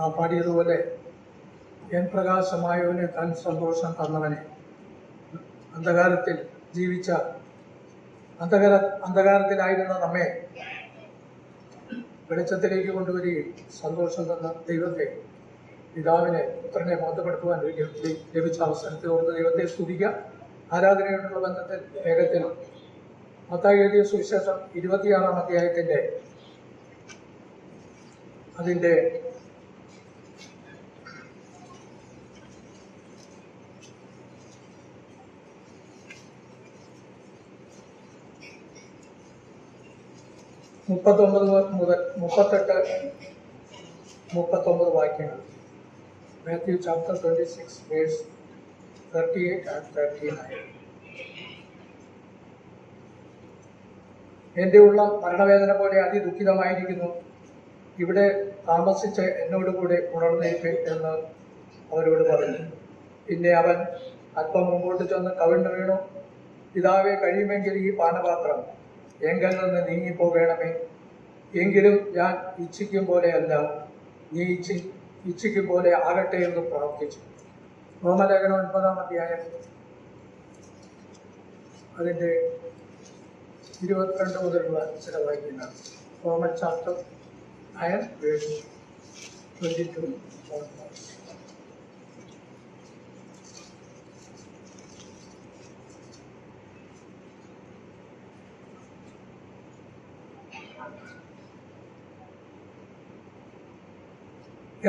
നാം പാടിയതുപോലെ എൻ പ്രകാശമായവനെ തൻ സന്തോഷം തന്നവനെ അന്ധകാരത്തിൽ ജീവിച്ച അന്ധകാരത്തിലായിരുന്ന നമ്മെ വെളിച്ചത്തിലേക്ക് കൊണ്ടുവരികയും സന്തോഷം തന്ന ദൈവത്തെ, പിതാവിനെ, പുത്രനെ ബോധപ്പെടുത്തുവാൻ ലഭിച്ച അവസരത്തെ ഓർത്ത് ദൈവത്തെ സ്തുതിക്കുക. ആരാധനയോടുള്ള ബന്ധത്തിൽ വേഗത്തിൽ മത്തായി എഴുതിയ സുവിശേഷം 26-ാം അധ്യായത്തിൻ്റെ അതിൻ്റെ 39 മുതൽ 38-39 വാക്യങ്ങൾ. Matthew chapter 26 verse 38 and 39. എൻ്റെ ഉള്ളം മരണവേദന പോലെ അതിദുഃഖിതമായിരിക്കുന്നു. ഇവിടെ താമസിച്ച് എന്നോടുകൂടെ ഉണർന്നിരിപ്പിൻ എന്ന് അവരോട് പറഞ്ഞു. പിന്നെ അവൻ അല്പം മുമ്പോട്ട് ചെന്ന് കവിണ്ണു വീണു. പിതാവേ, കഴിയുമെങ്കിൽ ഈ പാനപാത്രം എങ്കിൽ നിന്ന് നീങ്ങിപ്പോകണമേ. എങ്കിലും ഞാൻ ഇച്ഛിക്കും പോലെയല്ല, നീ ഇച്ഛിക്കും പോലെ ആകട്ടെ എന്ന് പ്രാർത്ഥിച്ചു. റോമലേഖനം 9-ാം അധ്യായം അതിൻ്റെ 22 മുതലുള്ള ചില വാക്യങ്ങൾ. Roman chapter 9 verse 22.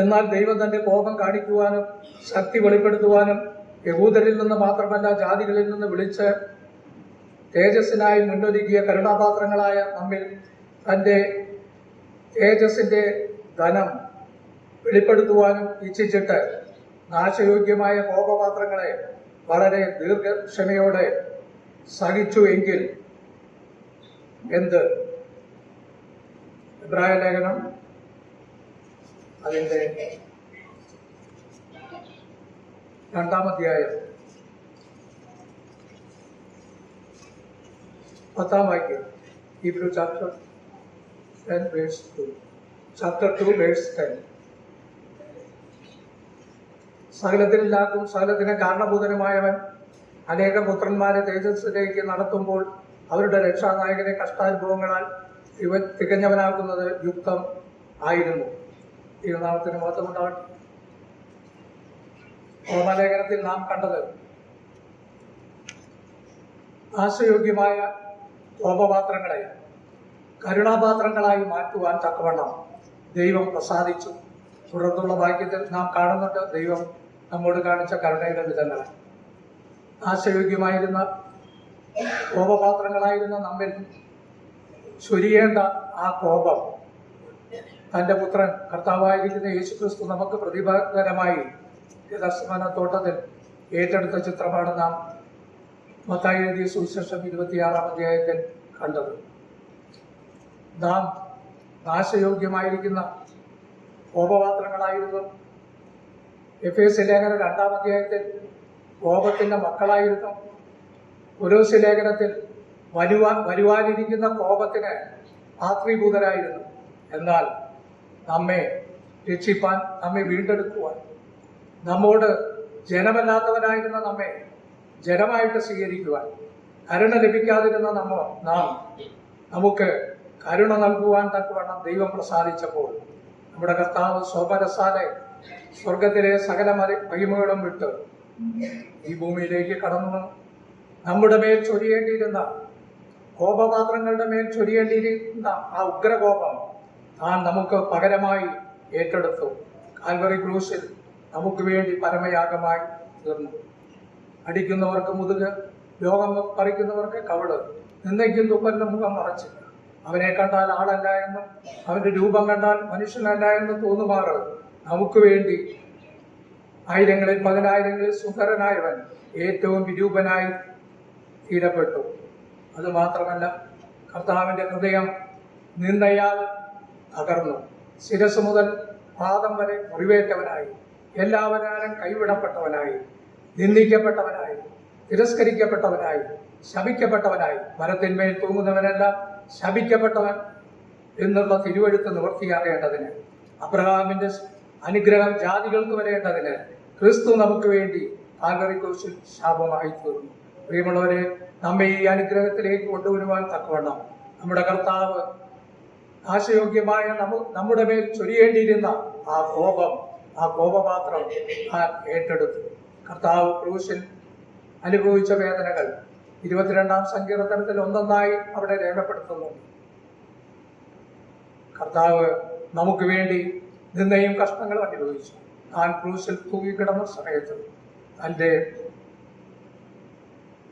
എന്നാൽ ദൈവം തന്റെ കോപം കാണിക്കുവാനും ശക്തി വെളിപ്പെടുത്തുവാനും യഹൂദരിൽ നിന്ന് മാത്രമല്ല ജാതികളിൽ നിന്ന് വിളിച്ച് തേജസ്സിനായി മുന്നൊരുക്കിയ കരുണാപാത്രങ്ങളായ നമ്മിൽ തന്റെ തേജസ്സിന്റെ ധനം വെളിപ്പെടുത്തുവാനും ഇച്ഛിച്ചിട്ട് നാശയോഗ്യമായ കോപപാത്രങ്ങളെ വളരെ ദീർഘക്ഷമയോടെ സഹിച്ചു എങ്കിൽ എന്ത്? എബ്രായ ലേഖനം അതിൻ്റെ 2-ാം അധ്യായം 10-ാം വാക്യം. Hebrew chapter 10 verse 2. Chapter 2 verse 10. സകലത്തിനെല്ലാവർക്കും സകലത്തിന് കാരണഭൂതനുമായവൻ അനേകം പുത്രന്മാരെ തേജസ്സിലേക്ക് നടത്തുമ്പോൾ അവരുടെ രക്ഷാനായകനെ കഷ്ടാനുഭവങ്ങളാൽ ഇവൻ തികഞ്ഞവനാക്കുന്നത് യുക്തം ആയിരുന്നു. ദൈവനാമത്തിന് മഹത്വമുണ്ടാകട്ടെ. റോമാലേഖനത്തിൽ നാം കണ്ടത് ആശയോഗ്യമായ കോപപാത്രങ്ങളെ കരുണാപാത്രങ്ങളായി മാറ്റുവാൻ തക്കവണ്ണം ദൈവം പ്രസാദിച്ചു. തുടർന്നുള്ള വാക്യത്തിൽ നാം കാണുന്നുണ്ട് ദൈവം നമ്മോട് കാണിച്ച കരുണയുടെ വിധങ്ങൾ. ആശയോഗ്യമായിരുന്ന കോപപാത്രങ്ങളായിരുന്ന നമ്മിൽ ചൊരിയേണ്ട ആ കോപം തൻ്റെ പുത്രൻ കർത്താവായിരിക്കുന്ന യേശുക്രിസ്തു നമുക്ക് പ്രതിഫലകരമായി ഗെത്സമന തോട്ടത്തിൽ ഏറ്റെടുത്ത ചിത്രമാണ് നാം മത്തായി എഴുതിയ സുവിശേഷം 26-ാം അധ്യായത്തിൽ കണ്ടത്. നാം നാശയോഗ്യമായിരിക്കുന്ന കോപപാത്രങ്ങളായിരുന്നു. എഫേസ്യ ലേഖനം 2-ാം അധ്യായത്തിൽ കോപത്തിൻ്റെ മക്കളായിരുന്നു. കൊലോസ്യ ലേഖനത്തിൽ വരുവാനിരിക്കുന്ന കോപത്തിന് പാത്രീഭൂതരായിരുന്നു. എന്നാൽ നമ്മെ രക്ഷിപ്പാൻ, നമ്മെ വീണ്ടെടുക്കുവാൻ, നമ്മോട് ജനമല്ലാത്തവനായിരുന്ന നമ്മെ ജനമായിട്ട് സ്വീകരിക്കുവാൻ, കരുണ ലഭിക്കാതിരുന്ന നമുക്ക് കരുണ നൽകുവാൻ തക്കവണ്ണം ദൈവം പ്രസാദിച്ചപ്പോൾ നമ്മുടെ കർത്താവ് സ്വപരസാലെ സ്വർഗത്തിലെ സകല മഹിമകളും വിട്ട് ഈ ഭൂമിയിലേക്ക് കടന്നു വന്നു. നമ്മുടെ മേൽ ചൊരിയേണ്ടിയിരുന്ന കോപപാത്രങ്ങളുടെ മേൽ ചൊരിയേണ്ടിയിരുന്ന ആ ഉഗ്രകോപം താൻ നമുക്ക് പകരമായി ഏറ്റെടുത്തു. കാൽവറി ക്രൂശിൽ നമുക്ക് വേണ്ടി പരമയാഗമായി തീർന്നു. അടിക്കുന്നവർക്ക് മുതുക്, രോഗം പറിക്കുന്നവർക്ക് കവിള്, നിന്ദയ്ക്കും തുപ്പലിന്റെ മുഖം മറച്ചില്ല. അവനെ കണ്ടാൽ ആളല്ല എന്നും അവന്റെ രൂപം കണ്ടാൽ മനുഷ്യനല്ല എന്നും തോന്നുമാറ് നമുക്ക് വേണ്ടി ആയിരങ്ങളിൽ പതിനായിരങ്ങളിൽ സുന്ദരനായവൻ ഏറ്റവും വിരൂപനായി തീരപ്പെട്ടു. അതുമാത്രമല്ല, കർത്താവിന്റെ ഹൃദയം നിന്ദയാൽ തകർന്നു. ശിരസ് മുതൽ പാദം വരെ മുറിവേറ്റവനായി, എല്ലാവരാലും കൈവിടപ്പെട്ടവനായി, നിന്ദിക്കപ്പെട്ടവനായി, തിരസ്കരിക്കപ്പെട്ടവനായി, ശപിക്കപ്പെട്ടവനായി, മരത്തിന്മേൽ തൂങ്ങുന്നവനെല്ലാം ശപിക്കപ്പെട്ടവൻ എന്നുള്ള തിരുവെഴുത്ത് നിവൃത്തിയാകേണ്ടതിന് അബ്രഹാമിന്റെ അനുഗ്രഹം ജാതികൾക്ക് വരേണ്ടതിന് ക്രിസ്തു നമുക്ക് വേണ്ടി കാൽവറി ക്രൂശിൽ ശാപമായി തീർന്നു. പ്രിയമുള്ളവരെ, നമ്മെ ഈ അനുഗ്രഹത്തിലേക്ക് കൊണ്ടുവരുവാൻ തക്കവണ്ണം നമ്മുടെ കർത്താവ് നാശയോഗ്യമായ നമ്മുടെ മേൽ ചൊരിയേണ്ടിയിരുന്ന ആ കോപപാത്രം ഏറ്റെടുത്തു. കർത്താവ് ക്രൂശിൽ അനുഭവിച്ച വേദനകൾ 22-ാം സങ്കീർത്തനത്തിൽ ഒന്നൊന്നായി അവിടെ രേഖപ്പെടുത്തുന്നു. കർത്താവ് നമുക്ക് വേണ്ടി നിന്ദയും കഷ്ടങ്ങളും അനുഭവിച്ചു. താൻ ക്രൂശിൽ തൂങ്ങിക്കിടന്ന സമയത്ത്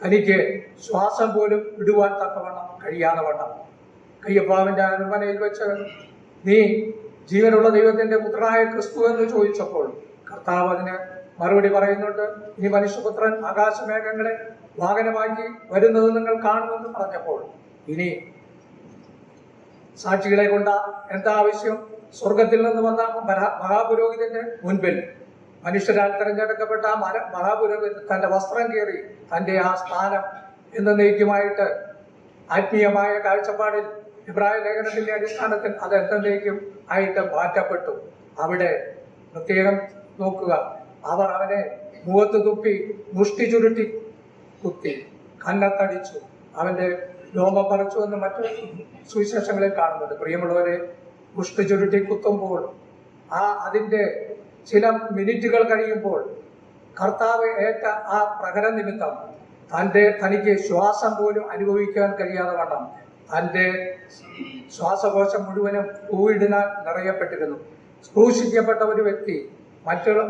തനിക്ക് ശ്വാസം പോലും വിടുവാൻ തക്കവണ്ണം കഴിയാതെ വണ്ണം കയ്യപ്പാവിന്റെ അരമനയിൽ വെച്ച് നീ ജീവനുള്ള ദൈവത്തിന്റെ പുത്രനായ ക്രിസ്തു എന്ന് ചോദിച്ചപ്പോൾ കർത്താവ് അതിന് മറുപടി പറയുന്നുണ്ട്. ഇനി മനുഷ്യപുത്രൻ ആകാശമേഘങ്ങളെ വാഹനമാക്കി വരുന്നത് നിങ്ങൾ കാണുമെന്ന് പറഞ്ഞപ്പോൾ ഇനി സാക്ഷികളെ കൊണ്ട് എന്താ ആവശ്യം? സ്വർഗത്തിൽ നിന്ന് വന്ന മഹാപുരോഹിതന്റെ മുൻപിൽ മനുഷ്യരാൽ തിരഞ്ഞെടുക്കപ്പെട്ട മഹാപുരോഹിതൻ തന്റെ വസ്ത്രം കീറി തന്റെ ആ സ്ഥാനം എന്നേക്കുമായിട്ട് ആത്മീയമായ കാഴ്ചപ്പാടിൽ ഇബ്രായ ലേഖനത്തിന്റെ അടിസ്ഥാനത്തിൽ അത് എന്നേക്കും ആയിട്ട് മാറ്റപ്പെട്ടു. അവിടെ പ്രത്യേകം നോക്കുക, അവർ അവനെ മുഖത്ത് തുപ്പി മുഷ്ടി ചുരുട്ടി കുത്തി കന്നത്തടിച്ചു, അവന്റെ രോമം പറിച്ചു എന്ന് മറ്റു സുവിശേഷങ്ങളിൽ കാണുന്നുണ്ട്. പ്രിയമുള്ളവരെ, മുഷ്ടി ചുരുട്ടി കുത്തുമ്പോൾ അതിന്റെ ചില മിനിറ്റുകൾ കഴിയുമ്പോൾ കർത്താവ് ഏറ്റ ആ പ്രകടന നിമിത്തം തനിക്ക് ശ്വാസം പോലും അനുഭവിക്കാൻ കഴിയാതെ വണ്ണം തന്റെ ശ്വാസകോശം മുഴുവനും പൂവിടിനാൽ നിറയപ്പെട്ടിരുന്നു. ക്രൂശിക്കപ്പെട്ട ഒരു വ്യക്തി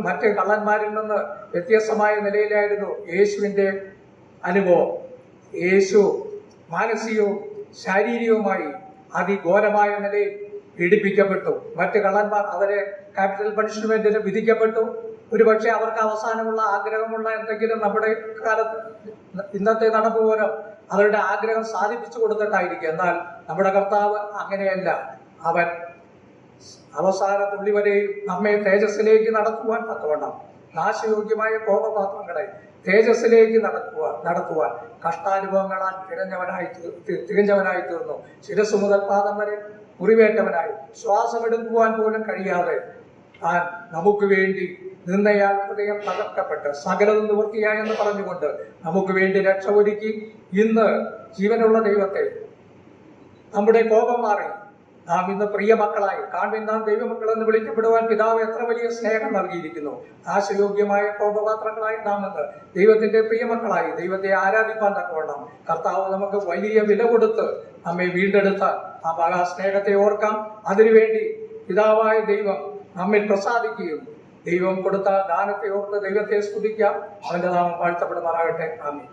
മറ്റ് കള്ളന്മാരിൽ നിന്ന് വ്യത്യസ്തമായ നിലയിലായിരുന്നു യേശുവിന്റെ അനുഭവം. യേശു മാനസികവും ശാരീരികവുമായി അതിഘോരമായ നിലയിൽ പീഡിപ്പിക്കപ്പെട്ടു. മറ്റ് കള്ളന്മാർ അവരെ ക്യാപിറ്റൽ പണിഷ്മെന്റിന് വിധിക്കപ്പെട്ടു. ഒരുപക്ഷെ അവർക്ക് അവസാനമുള്ള ആഗ്രഹമുള്ള എന്തെങ്കിലും നമ്മുടെ കാലത്ത് ഇന്നത്തെ നടപ്പ് പോലെ അവരുടെ ആഗ്രഹം സാധിപ്പിച്ചു കൊടുത്തിട്ടായിരിക്കും. എന്നാൽ നമ്മുടെ കർത്താവ് അങ്ങനെയല്ല. അവൻ അവസാന തുള്ളി വരെയും നമ്മെ തേജസ്സിലേക്ക് നടത്തുവാൻ തക്കവണ്ണം നാശയോഗ്യമായ കോപപാത്രങ്ങളെ തേജസ്സിലേക്ക് നടത്തുവാൻ കഷ്ടാനുഭവങ്ങളാൽ തികഞ്ഞവനായി തീർന്നു. ശിരസ്സു മുതൽ പാദം വരെ മുറിവേറ്റവനായി ശ്വാസമെടുക്കുവാൻ പോലും കഴിയാതെ താൻ നമുക്ക് വേണ്ടി നിന്നയാൾ ഹൃദയം തകർക്കപ്പെട്ട് സകലതും നിവൃത്തിയായെന്ന് പറഞ്ഞുകൊണ്ട് നമുക്ക് വേണ്ടി രക്ഷ ഒരുക്കി ഇന്ന് ജീവനുള്ള ദൈവത്തെ നമ്മുടെ കോപം മാറി നാം ഇന്ന് പ്രിയ മക്കളായി കാണുവിൻ നാം ദൈവമക്കൾ എന്ന് വിളിക്കപ്പെടുവാൻ പിതാവ് എത്ര വലിയ സ്നേഹം നൽകിയിരിക്കുന്നു. നാശയോഗ്യമായ കോപപാത്രങ്ങളായി നാം ഇന്ന് ദൈവത്തിന്റെ പ്രിയമക്കളായി ദൈവത്തെ ആരാധിപ്പാൻ തക്കവണ്ണം കർത്താവ് നമുക്ക് വലിയ വില കൊടുത്ത് നമ്മെ വീണ്ടെടുത്ത ആ മഹാ സ്നേഹത്തെ ഓർക്കാം. അതിനുവേണ്ടി പിതാവായ ദൈവം നമ്മിൽ പ്രസാദിക്കുകയും ദൈവം കൊടുത്ത ദാനത്തെ ഓർത്ത് ദൈവത്തെ സ്തുതിക്കാം. അവന്റെ നാമം വാഴ്ത്തപ്പെടുമാറാകട്ടെ. ആമേൻ.